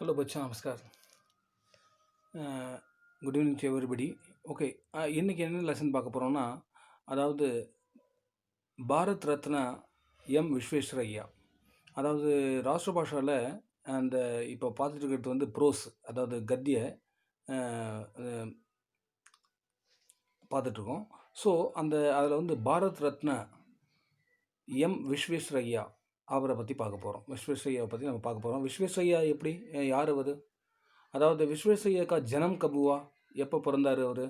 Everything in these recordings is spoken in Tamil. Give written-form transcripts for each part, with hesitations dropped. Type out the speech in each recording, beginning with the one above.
हेलो बच्चा नमस्कार. Good evening to everybody. Okay, இன்றைக்கி என்ன லெசன் பார்க்க போகிறோம்னா, அதாவது பாரத் ரத்னா விஸ்வேஸ்வரய்யா. அதாவது ராஷ்டிர பாஷாவில் அந்த இப்போ பார்த்துட்டு இருக்கிறது வந்து ப்ரோஸ், அதாவது கத்திய பார்த்துட்ருக்கோம். ஸோ அதில் வந்து பாரத் ரத்னா விஸ்வேஸ்வரய்யா அவரை பற்றி பார்க்க போகிறோம். விஸ்வேஸ்வரய்யாவை பற்றி நம்ம பார்க்க போகிறோம். விஸ்வேஸ்வரய்யா எப்படி, யார் அவர்? அதாவது விஸ்வேஸ்வரய்யா கா ஜனம் கபுவா, எப்போ பிறந்தார் அவர்?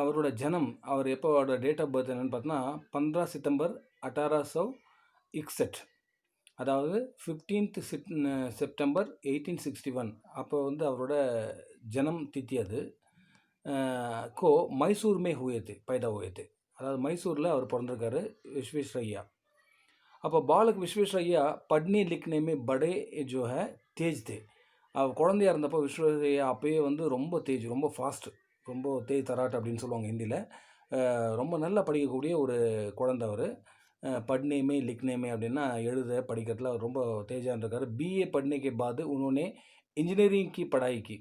அவரோட ஜனம், அவர் எப்போ, அவரோட டேட் ஆஃப் பர்த் என்னென்னு பார்த்தோன்னா 15 சித்தம்பர் 1861. அதாவது 15th செப்டம்பர் 1861. அப்போ வந்து அவரோட ஜனம் தித்தி அது. கோ மைசூர் மே पैदा हुए थे. அதாவது மைசூரில் அவர் பிறந்திருக்காரு விஸ்வேஸ்வரய்யா. அப்போ பாலக் விஸ்வேஸ்வரய்யா पढ़ने लिखने में बड़े जो है तेज थे. அவர் குழந்தையாக இருந்தப்போ விஸ்வேஸ்வரய்யா அப்போயே வந்து ரொம்ப தேஜ், ரொம்ப ஃபாஸ்ட்டு, ரொம்ப தேஜ் தராட் அப்படின்னு சொல்லுவாங்க ஹிந்தியில். ரொம்ப நல்லா படிக்கக்கூடிய ஒரு குழந்தை அவர். பட்னேமே லிக்னேமே அப்படின்னா எழுத படிக்கிறதுல அவர் ரொம்ப தேஜாக இருந்திருக்காரு. பிஏ பட்னேக்கு பாது உன்னோனே இன்ஜினியரிங் கி படாய்க்கு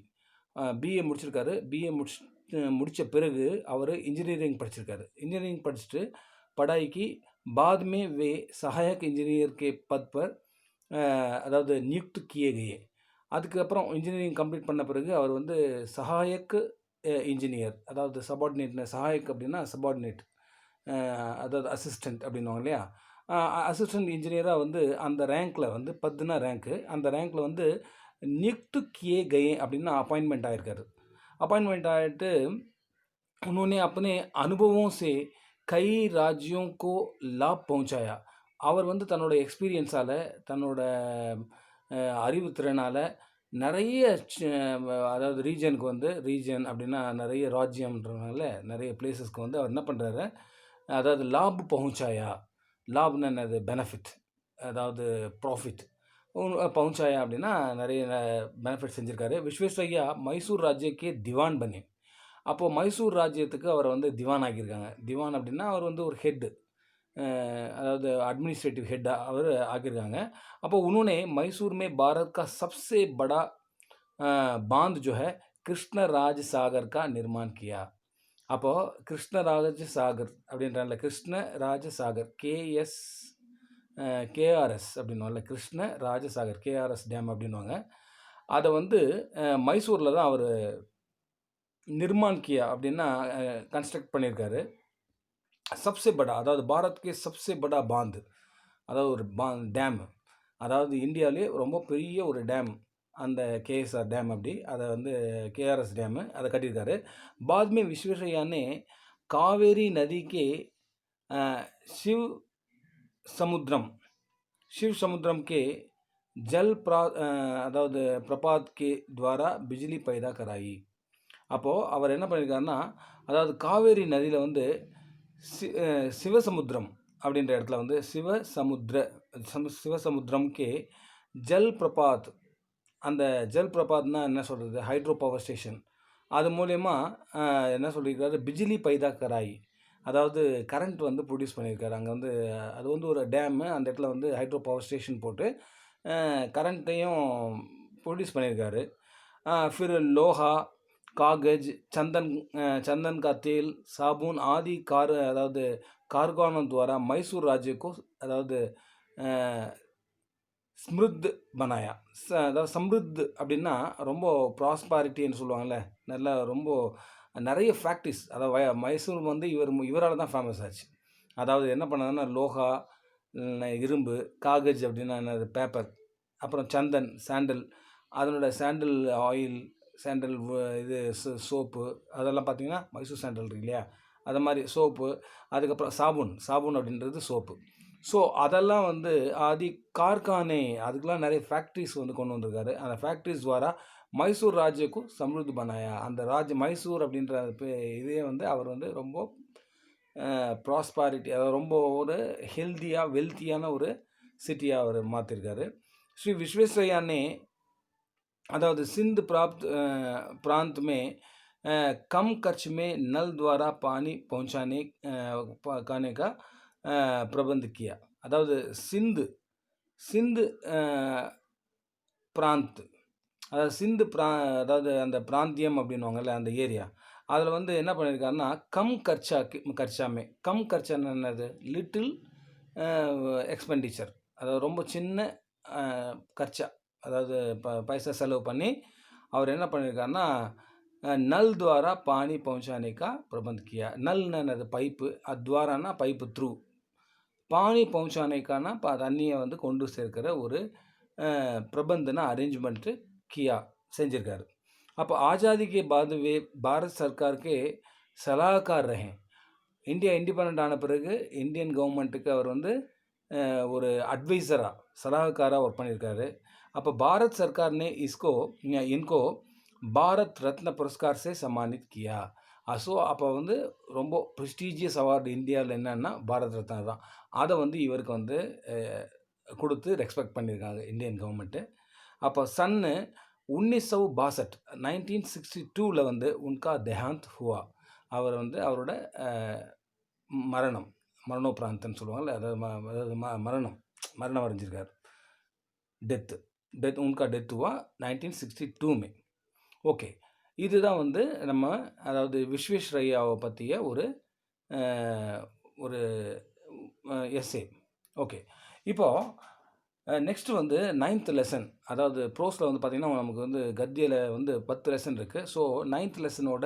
பிஏ முடிச்சிருக்காரு. பிஏ முடித்த பிறகு அவர் இன்ஜினியரிங் படிச்சிருக்காரு. இன்ஜினியரிங் படிச்சுட்டு படாய்க்கு बाद में वे सहायक इंजीनियर के पद पर அதாவது நியுக்த் किए गए. அதுக்கப்புறம் இன்ஜினியரிங் கம்ப்ளீட் பண்ண பிறகு அவர் வந்து சகாயக் இன்ஜினியர், அதாவது சபார்டினேட்னு, சகாயக் அப்படின்னா சபார்டினேட், அதாவது அசிஸ்டண்ட் அப்படின்வாங்க இல்லையா, அசிஸ்டண்ட் இன்ஜினியராக வந்து அந்த ரேங்க்கில் வந்து 10னா ரேங்க்கு, அந்த ரேங்க்கில் வந்து நியுக்த் किए गए அப்படின்னா அப்பாயின்மெண்ட் ஆகிருக்காரு. அப்பாயின்மெண்ட் ஆகிட்டு उन्होंने अपने अनुभवों से कई राज्यों को लाभ पहुंचाया. அவர் வந்து தன்னோட எக்ஸ்பீரியன்ஸால், தன்னோட அறிவுத்திறனால் நிறைய அதாவது ரீஜனுக்கு வந்து, ரீஜன் அப்படின்னா நிறைய ராஜ்யம்ன்றதுனால நிறைய பிளேஸஸ்க்கு வந்து அவர் என்ன பண்ணுறாரு, அதாவது லாப் பहुंचाया. லாப்னா என்னது? பெனிஃபிட், அதாவது ப்ராஃபிட். பहुंचाया அப்படின்னா நிறைய பெனிஃபிட் செஞ்சுருக்காரு. விஸ்வேஸ்வரய்யா மைசூர் ராஜ்யக்கே திவான் பனே. அப்போது மைசூர் ராஜ்யத்துக்கு அவரை வந்து திவான் ஆக்கியிருக்காங்க. திவான் அப்படின்னா அவர் வந்து ஒரு ஹெட்டு, அதாவது அட்மினிஸ்ட்ரேட்டிவ் ஹெட்டாக அவர் ஆக்கியிருக்காங்க. அப்போ उन्होंने मैसूर में भारत का सबसे बड़ा बांध जो है कृष्णराज सागर का निर्माण किया. அப்போது கிருஷ்ணராஜ சாகர் அப்படின்றாங்கல்ல, கிருஷ்ணராஜ சாகர், கேஆர்எஸ் அப்படின்வாங்கல்ல, கிருஷ்ணராஜ சாகர், கேஆர்எஸ் டேம் அப்படின்வாங்க. அதை வந்து மைசூரில் தான் அவர் நிர்மான் கியா அப்படின்னா கன்ஸ்ட்ரக்ட் பண்ணியிருக்காரு. சப்சே படா, அதாவது பாரத்கே சப்சே படா பாந்த், அதாவது ஒரு டேம், அதாவது இந்தியாவிலே ரொம்ப பெரிய ஒரு டேம், அந்த கேஎஸ்ஆர் டேம் அப்படி, அதை வந்து கேஆர்எஸ் டேமு, அதை கட்டியிருக்காரு. பாத் में विश्वेश्वरैया ने कावेरी नदी के शिव समुद्रम के जल அதாவது பிரபாத் के द्वारा बिजली पैदा कराई. அப்போது அவர் என்ன பண்ணியிருக்காருன்னா, அதாவது காவேரி நதியில் வந்து சிவசமுத்திரம் அப்படின்ற இடத்துல வந்து சிவசமுத்திரம்கே ஜல் பிரபாத், அந்த ஜல் பிரபாத்னா என்ன சொல்கிறது, ஹைட்ரோ பவர் ஸ்டேஷன், அது மூலயமா என்ன சொல்லியிருக்காரு, பிஜிலி பைதா கராய், அதாவது கரண்ட் வந்து ப்ரொடியூஸ் பண்ணியிருக்காரு. அங்கே வந்து அது வந்து ஒரு டேமு, அந்த இடத்துல வந்து ஹைட்ரோ பவர் ஸ்டேஷன் போட்டு கரண்ட்டையும் ப்ரொடியூஸ் பண்ணியிருக்காரு. ஃபிர் லோஹா, कागज, चंदन का तेल, साबुन आदि अதாவது कारखानों द्वारा मैसूर राज्य को அதாவது ஸ்மிருத் பனாயா. அதாவது சம்ருத் அப்படின்னா ரொம்ப ப்ராஸ்பாரிட்டின்னு சொல்லுவாங்கள்ல, நல்லா ரொம்ப நிறைய ஃபேக்ட்ரிஸ், அதாவது மைசூர் வந்து இவரால் தான் ஃபேமஸ் ஆச்சு. அதாவது என்ன பண்ணாங்கன்னா, லோஹா இரும்பு, காகஜ் அப்படின்னா என்னது, பேப்பர், அப்புறம் சந்தன் சாண்டல், அதனோட சாண்டல் ஆயில், சாண்டல் இது சோப்பு, அதெல்லாம் பார்த்திங்கன்னா மைசூர் சாண்டல் இருக்கு இல்லையா, அது மாதிரி சோப்பு, அதுக்கப்புறம் சாபுன் அப்படின்றது சோப்பு. ஸோ அதெல்லாம் வந்து ஆதி கார்கானே, அதுக்கெலாம் நிறைய ஃபேக்ட்ரிஸ் வந்து கொண்டு வந்திருக்காரு. அந்த ஃபேக்ட்ரிஸ் துவாரா மைசூர் ராஜ்யக்கும் சம்ருத் பனாயா, அந்த மைசூர் அப்படின்ற இதே வந்து அவர் வந்து ரொம்ப ப்ராஸ்பாரிட்டி, அதாவது ரொம்ப ஒரு ஹெல்த்தியாக வெல்த்தியான ஒரு சிட்டியாக அவர் மாற்றிருக்காரு. ஸ்ரீ விஸ்வேஸ்வரய்யானே अदावद सिंध प्रांत में कम खर्च में नल द्वारा पानी पहुंचाने का प्रबंध किया. अदावद सिंध प्रांत அதாவது சிந்து அதாவது அந்த பிராந்தியம் அப்படின்னுவாங்கல்ல அந்த ஏரியா. அதில் வந்து என்ன பண்ணியிருக்காருன்னா, கம் கர்ச்சாக்கு கர்ச்சாமே கம் கர்ச்சான்னா என்னது? Little expenditure. அதாவது ரொம்ப சின்ன கர்ச்சா. அதாவது பைசா செலவு பண்ணி அவர் என்ன பண்ணியிருக்காருன்னா, नल द्वारा पानी पहुँचाने का प्रबंध किया. नलना என்னது? பைப்பு. द्वाराனா பைப்பு த்ரூ. பானி பहुँचानेக்கானா தண்ணியை வந்து கொண்டு சேர்க்கிற ஒரு பிரபந்தன அரேஞ்ச்மெண்ட்டு கியா செஞ்சுருக்காரு. அப்போ ஆஜாதி கே பாத் வே பாரத் சர்க்காருக்கு சலாஹ்கார் ரஹே. இந்தியா இண்டிபெண்ட் ஆன பிறகு இந்தியன் கவர்மெண்ட்டுக்கு அவர் வந்து ஒரு அட்வைசராக சலாஹ்காராக ஒர்க் பண்ணியிருக்காரு. அப்போ பாரத் சர்க்கார் ने इनको பாரத் ரத்ன புரஸ்கார் சே சம்மானித் கியா. ஸோ அப்போ வந்து ரொம்ப ப்ரெஸ்டீஜியஸ் அவார்டு இந்தியாவில் என்னன்னா பாரத் ரத்னா தான். அதை வந்து இவருக்கு வந்து கொடுத்து ரெஸ்பெக்ட் பண்ணியிருக்காங்க இந்தியன் கவர்மெண்ட்டு. அப்போ சன்னு 1962 1962 வந்து உன்கா தேஹாந்த் ஹுவா. அவர் வந்து அவரோட மரணோப்ராந்தன்னு சொல்லுவாங்கள்ல, அதாவது மரணம் அடைஞ்சிருக்கார். டெத் உன்கா டெத் ஹுவா 1962 में. ஓகே, இதுதான் வந்து நம்ம அதாவது விஸ்வேஸ்வரய்யாவை பற்றிய ஒரு ஒரு எஸ்ஸே. ஓகே, இப்போது நெக்ஸ்ட்டு வந்து 9th லெசன். அதாவது ப்ரோஸில் வந்து பார்த்திங்கன்னா நமக்கு வந்து கத்தியில் வந்து 10 லெசன் இருக்குது. ஸோ 9th லெசனோட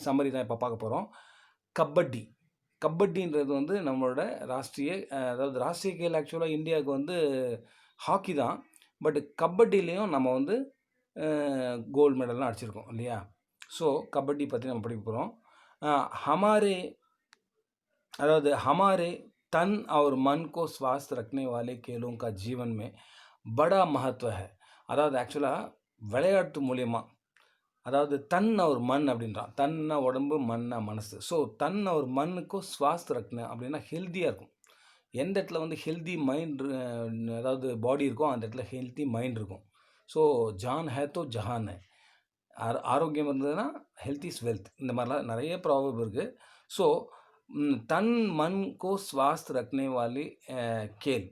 சம்மரி தான் இப்போ பார்க்க போகிறோம். கபட்டின்றது வந்து நம்மளோட அதாவது ராஷ்ட்ரிய கேல் ஆக்சுவலாக இந்தியாவுக்கு வந்து ஹாக்கி தான். பட் கபட்டிலையும் நம்ம வந்து கோல்டு மெடல்லாம் அடிச்சிருக்கோம் இல்லையா? ஸோ கபட்டி பற்றி நம்ம படிக்க போகிறோம். हमारे तन और मन को स्वस्थ रखने वाले खेलों का जीवन में बड़ा महत्व है. அதாவது ஆக்சுவலாக விளையாட்டு மூலயமா, அதாவது தன் ஒரு மண் அப்படின்றான். தன்னா உடம்பு, மண்ணா மனசு. ஸோ தன் ஒரு மண்ணுக்கும் ஸ்வாஸ்த் ரக்கணும் அப்படின்னா ஹெல்த்தியாக இருக்கும். எந்த இடத்துல வந்து ஹெல்த்தி மைண்ட் அதாவது பாடி இருக்கோ அந்த இடத்துல ஹெல்த்தி மைண்ட் இருக்கும். ஸோ ஜான் ஹே தோ ஜஹான் ஹே. ஆரோக்கியம் இருந்ததுன்னா ஹெல்த் இஸ் வெல்த். இந்த மாதிரிலாம் நிறைய ப்ராபப் இருக்குது. ஸோ தன் மன் கோ ஸ்வாஸ்த் ரக்னே வாலி கேல்.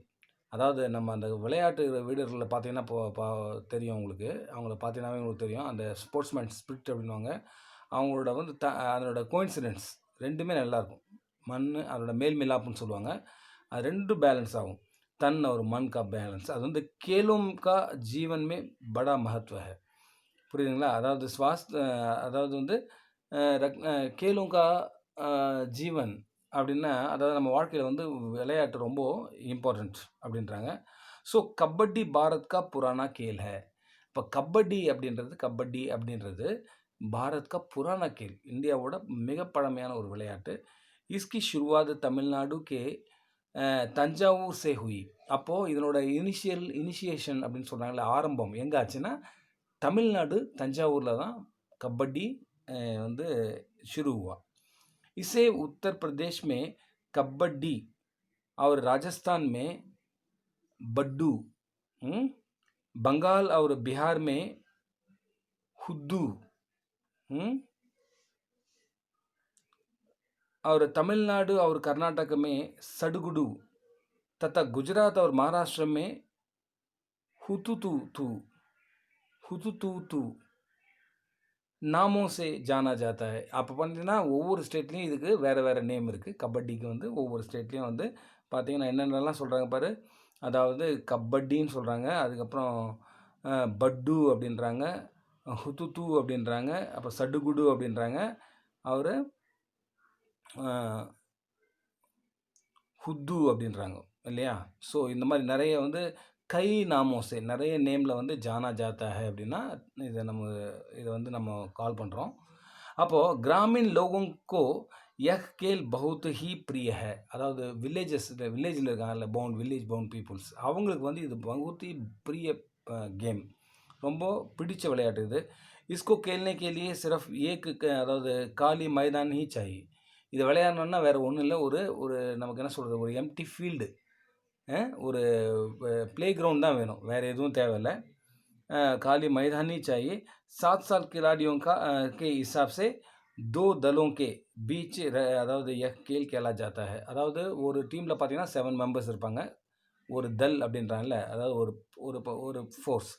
அதாவது நம்ம அந்த விளையாட்டு வீரர்களில் பார்த்தீங்கன்னா தெரியும் உங்களுக்கு. அவங்கள பார்த்தீங்கன்னாவே உங்களுக்கு தெரியும். அந்த ஸ்போர்ட்ஸ்மேன் ஸ்பிரிட் அப்படின்வாங்க. அவங்களோட வந்து அதனோட கோயின்சிடென்ஸ் ரெண்டுமே நல்லாயிருக்கும். மண் அதோட மேல் மிலாப்புன்னு சொல்லுவாங்க. அது ரெண்டும் பேலன்ஸ் ஆகும். தன் ஒரு மண் கா பேலன்ஸ். அது வந்து கேலும் கா ஜீவன் மே படா மகத்துவ ஹை. புரியுதுங்களா? அதாவது அதாவது வந்து கேலும் கா ஜீவன் அப்படின்னா அப்படின்னா நம்ம வாழ்க்கையில் வந்து விளையாட்டு ரொம்ப இம்பார்ட்டண்ட் அப்படின்றாங்க. ஸோ கபடி பாரத் கா புராணா கேல் ஹை. இப்போ கபடி அப்படின்றது பாரத் கா புராணா கேல், இந்தியாவோட மிக பழமையான ஒரு விளையாட்டு. இஸ்கி ஷுருவாத் தமிழ்நாடு கே தஞ்சாவூர் சே ஹுயி. அப்போது இதனோட இனிஷியேஷன் அப்படின்னு சொல்கிறாங்களே, ஆரம்பம் எங்கே ஆச்சுன்னா தமிழ்நாடு தஞ்சாவூரில் தான் கபடி வந்து शुरू हुआ. इसे उत्तर प्रदेश में कबड्डी और राजस्थान में बड्डू, बंगाल और बिहार में हुद्दू, और तमिलनाडु और कर्नाटक में सडगुडू तथा गुजरात और महाराष्ट्र में हुतुतुतु நாமோ சே ஜானா ஜாத்தா ஹை. அப்போ பார்த்தீங்கன்னா ஒவ்வொரு ஸ்டேட்லேயும் இதுக்கு வேறு நேம் இருக்குது. கபடிக்கு வந்து ஒவ்வொரு ஸ்டேட்லேயும் வந்து பார்த்திங்கன்னா என்னென்னலாம் சொல்கிறாங்க பாரு. அதாவது கபடின்னு சொல்கிறாங்க, அதுக்கப்புறம் பட்டு அப்படின்றாங்க, ஹுத்துத்து அப்படின்றாங்க, அப்போ சடுகுடு அப்படின்றாங்க, அவர் ஹுத்து அப்படின்றாங்க இல்லையா? ஸோ இந்த மாதிரி நிறைய வந்து கை நாமோசே நிறைய நேமில் வந்து ஜானா ஜாத்தா ஹை அப்படின்னா இதை வந்து நம்ம கால் பண்ணுறோம். அப்போது கிராமின் லோகோங்கோ யஹ் கேல் பகுத் ஹி பிரிய ஹை. அதாவது வில்லேஜில் இருக்காங்கல்ல, வில்லேஜ் பவுண்ட் பீப்புள்ஸ், அவங்களுக்கு வந்து இது பகுத் ஹி பிரிய கேம், ரொம்ப பிடிச்ச விளையாட்டு இது. இஸ்கோ கேல்னே கேலியே சிறஃப் அதாவது காலி மைதான் ஹி சாயி. இதை விளையாடணுன்னா வேறு ஒன்றும் இல்லை, ஒரு நமக்கு என்ன சொல்கிறது, ஒரு எம்டி ஃபீல்டு, ஒரு ப்ளே கிரவுண்ட் தான் வேணும், வேறு எதுவும் தேவையில்லை. खाली मैदान ही चाहिए. 7 साल खिलाड़ियों के हिसाब से 2 दलों के बीच அதாவது यह खेल खेला जाता है. அதாவது ஒரு டீமில் பார்த்தீங்கன்னா 7 மெம்பர்ஸ் இருப்பாங்க. ஒரு தல் அப்படின்றாங்கல்ல, அதாவது ஒரு ஃபோர்ஸ்,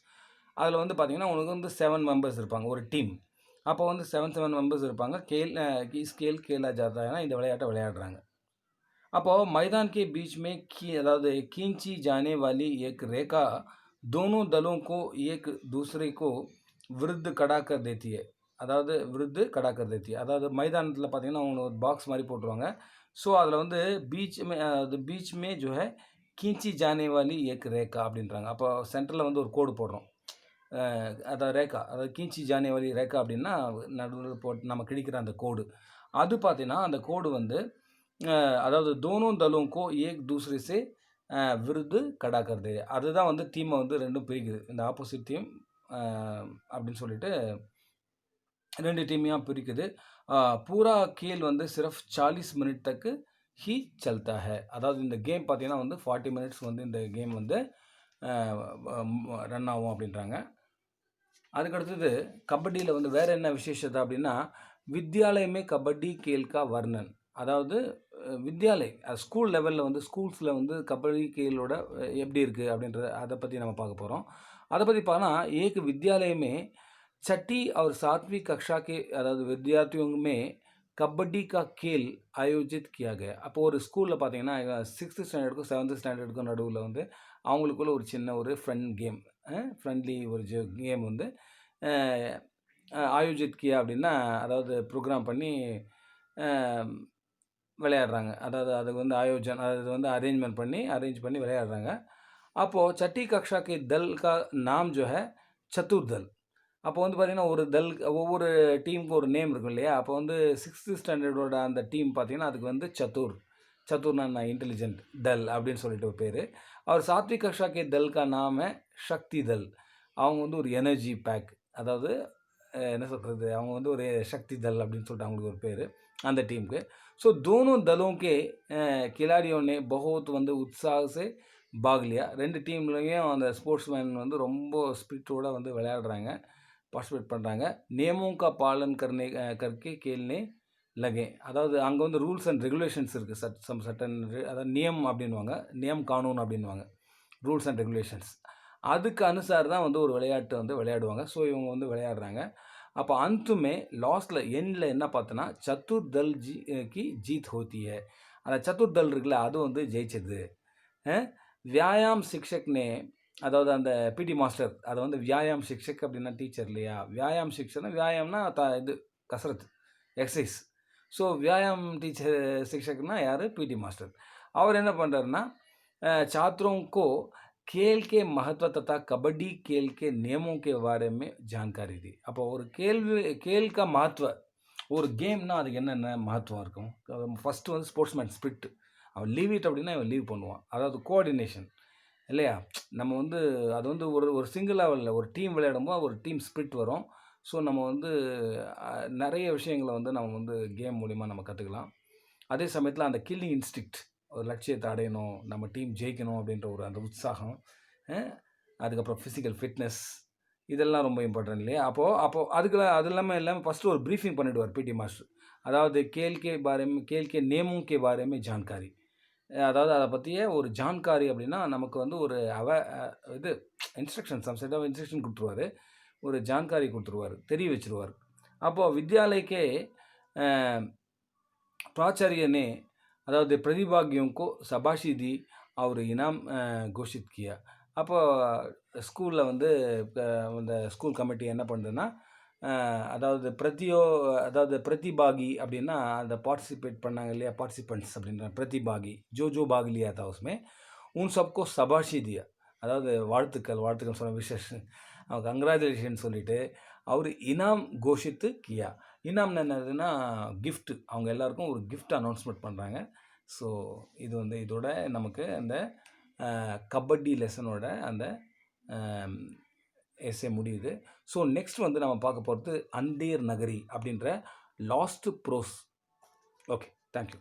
அதில் வந்து பார்த்தீங்கன்னா உனக்கு வந்து 7 மெம்பர்ஸ் இருப்பாங்க ஒரு டீம். அப்போ வந்து 7 மெம்பர்ஸ் இருப்பாங்க. இस खेल खेला जाता है ना இந்த விளையாட்டை விளையாடுறாங்க. அப்போ मैदान के बीच में अதாவது खींची जाने वाली एक रेखा दोनों दलों को एक दूसरे को विरुद्ध खड़ा कर देती है. அதாவது விருது கடா கர் தேத்தி அதாவது மைதானத்தில் பார்த்தீங்கன்னா அவங்க ஒரு பாக்ஸ் மாதிரி போட்டுருவாங்க. ஸோ அதில் வந்து பீச் மே ஜோ ஹை கீஞ்சி ஜானே வாலி ஏக் ரேகா அப்படின்றாங்க. அப்போ சென்டரில் வந்து ஒரு கோடு போடுறோம். அதாவது ரேகா, அதாவது கீஞ்சி ஜானே வாலி ரேகா அப்படின்னா நடுவில் போட்டு நம்ம கிழிக்கிற அந்த கோடு. அது பார்த்தீங்கன்னா அந்த கோடு வந்து அதாவது தோனும் தலும் கோ ஏக் தூசரே சே விருது கடா கர் தே. அதுதான் வந்து டீமை வந்து ரெண்டும் பிரிக்குது. இந்த ஆப்போசிட் டீம் அப்படின்னு சொல்லிட்டு 2 टीमें பிரிக்குது. பூரா खेल வந்து सिर्फ 40 मिनट तक ही चलता है. அதாவது இந்த கேம் பார்த்தீங்கன்னா வந்து 40 மினிட்ஸ் வந்து இந்த கேம் வந்து ரன் ஆகும் அப்படின்றாங்க. அதுக்கடுத்தது கபடியில் வந்து வேறு என்ன விசேஷத்தை அப்படின்னா வித்யாலயமே கபடி கேல் கா வர்ணன். அதாவது வித்யாலய் ஸ்கூல் லெவலில் வந்து ஸ்கூல்ஸில் வந்து கபடி கேலோட எப்படி இருக்குது அப்படின்றத அதை பற்றி நம்ம பார்க்க போகிறோம். அதை பற்றி பார்த்தா ஏக் வித்யாலயமே छठी और 7वीं कक्षा के அதாவது विद्यार्थियों में கபடி கா கேல் ஆயோஜித் கியா கயா. அப்போ ஒரு ஸ்கூலில் பார்த்தீங்கன்னா 6th ஸ்டாண்டர்டுக்கும் 7th ஸ்டாண்டர்டுக்கும் நடுவில் வந்து அவங்களுக்குள்ள ஒரு சின்ன ஒரு ஃப்ரெண்ட்லி ஒரு கேம் வந்து ஆயோஜித் கியா அப்படின்னா அதாவது ப்ரோக்ராம் பண்ணி விளையாடுறாங்க. அதாவது அது வந்து அது வந்து அரேஞ்ச் பண்ணி விளையாடுறாங்க. அப்போது छठी कक्षा के दल का नाम जो है चतुर्दल. அப்போ வந்து பார்த்தீங்கன்னா ஒரு ஒவ்வொரு டீமுக்கும் ஒரு நேம் இருக்கும் இல்லையா? அப்போ வந்து 6th ஸ்டாண்டர்டோட அந்த டீம் பார்த்தீங்கன்னா அதுக்கு வந்து சத்துர்னா நான் இன்டெலிஜென்ட் தல் அப்படின்னு சொல்லிட்டு ஒரு பேர். அவர் சாத்விக் கக்ஷா கே தல் கா நாம சக்தி தல். அவங்க வந்து ஒரு எனர்ஜி பேக், அதாவது என்ன சொல்கிறது, அவங்க வந்து ஒரு சக்தி தல் அப்படின்னு சொல்லிட்டு அவங்களுக்கு ஒரு பேர் அந்த டீமுக்கு. ஸோ दोनों दलों के खिलाड़ियों ने बहुत வந்து उत्साह से भाग लिया. 2 டீம்லேயும் அந்த ஸ்போர்ட்ஸ்மேன் வந்து ரொம்ப ஸ்பிரிட்டோட வந்து விளையாடுறாங்க, பார்ட்டிசிபேட் பண்ணுறாங்க. நியமோं का पालन करके खेलने लगे. அதாவது அங்கே வந்து ரூல்ஸ் அண்ட் ரெகுலேஷன்ஸ் இருக்குது. சட்டன் அதாவது நியம் கானூன் அப்படின்வாங்க, ரூல்ஸ் அண்ட் ரெகுலேஷன்ஸ். அதுக்கு அனுசார் தான் வந்து ஒரு விளையாட்டு வந்து விளையாடுவாங்க. ஸோ இவங்க வந்து விளையாடுறாங்க. அப்போ அந்துமே லாஸ்ட்டில் எண்டில் என்ன பார்த்தோன்னா சத்துர்தல் கி ஜீத் ஹோத்தி ஹை. அந்த சத்துர்தல் இருக்குல்ல அது வந்து ஜெயிச்சது. வியாயாம் சிக்ஷக்னே, அதாவது அந்த பிடி மாஸ்டர், அதை வந்து வியாயாம் சிக்ஷக் அப்படின்னா டீச்சர் இல்லையா? வியாயாம் சிக்ஷக்னா வியாயாம்னா இது கசரத், எக்ஸசைஸ். ஸோ வியாயாம் சிக்ஷக்னா யார்? PT master. அவர் என்ன பண்ணுறாருன்னா छात्रों को खेल के महत्व तथा कबड्डी खेल के नियमों के बारे में जानकारी दी. அப்போ ஒரு கேல் का महत्व, ஒரு கேம்னா அதுக்கு என்னென்ன மகத்துவம் இருக்கும்? ஃபஸ்ட்டு வந்து ஸ்போர்ட்ஸ்மேன் ஸ்பிரிட். அவன் லீவ் இட் அப்படின்னா இவன் லீவ் பண்ணுவான். அதாவது கோஆர்டினேஷன் இல்லையா? நம்ம வந்து அது வந்து ஒரு சிங்கிள் லெவலில் ஒரு டீம் விளையாடும்போது ஒரு டீம் ஸ்பிரிட் வரும். ஸோ நம்ம வந்து நிறைய விஷயங்களை வந்து நம்ம வந்து கேம் மூலிமா நம்ம கற்றுக்கலாம். அதே சமயத்தில் அந்த கில்லிங் இன்ஸ்டிக்ட், ஒரு லட்சியத்தை அடையணும், நம்ம டீம் ஜெயிக்கணும் அப்படின்ற ஒரு அந்த உற்சாகம், அதுக்கப்புறம் ஃபிசிக்கல் ஃபிட்னஸ், இதெல்லாம் ரொம்ப இம்பார்ட்டன்ட் இல்லையா? அப்போது அது இல்லாமல் ஃபஸ்ட்டு ஒரு ப்ரீஃபிங் பண்ணிவிடுவார் பிடி மாஸ்டர். அதாவது கேல் கே நேமும் கே பாரேமே ஜான்காரி. அதாவது அதை பற்றிய ஒரு ஜான்காரி அப்படின்னா நமக்கு வந்து ஒரு இது instruction, some set of instruction கொடுத்துருவார், ஒரு ஜான்காரி கொடுத்துருவார், தெரிய வச்சுருவார். அப்போது வித்யாலயக்கே प्राचार्य ने அதாவது प्रतिभागियों को शाबाशी दी और इनाम घोषित किया. அப்போ ஸ்கூலில் வந்து இந்த ஸ்கூல் கமிட்டி என்ன பண்ணுதுன்னா அதாவது பிரதிபாகி அப்படின்னா அந்த பார்ட்டிசிபேட் பண்ணாங்க இல்லையா, பார்ட்டிசிபெண்ட்ஸ் அப்படின்ற பிரதிபாகி ஜோ பாக் லியா தா உஸ்மே உன் சப்கோ சபாஷி தியா. அதாவது வாழ்த்துக்கள் சொன்ன விசேஷம், அவங்க கங்க்ராச்சுலேஷன் சொல்லிவிட்டு அவர் இனாம் கோஷித்து கியா. இனாம்னு என்னதுன்னா கிஃப்ட்டு, அவங்க எல்லாருக்கும் ஒரு கிஃப்ட் அனௌன்ஸ்மெண்ட் பண்ணுறாங்க. ஸோ இது வந்து இதோட நமக்கு அந்த கபடி லெசனோட அந்த எஸ்ஸே முடியுது. ஸோ நெக்ஸ்ட் வந்து நம்ம பார்க்க போகிறது அந்தேர் நகரி அப்படின்ற லாஸ்ட் ப்ரோஸ். Okay, thank you.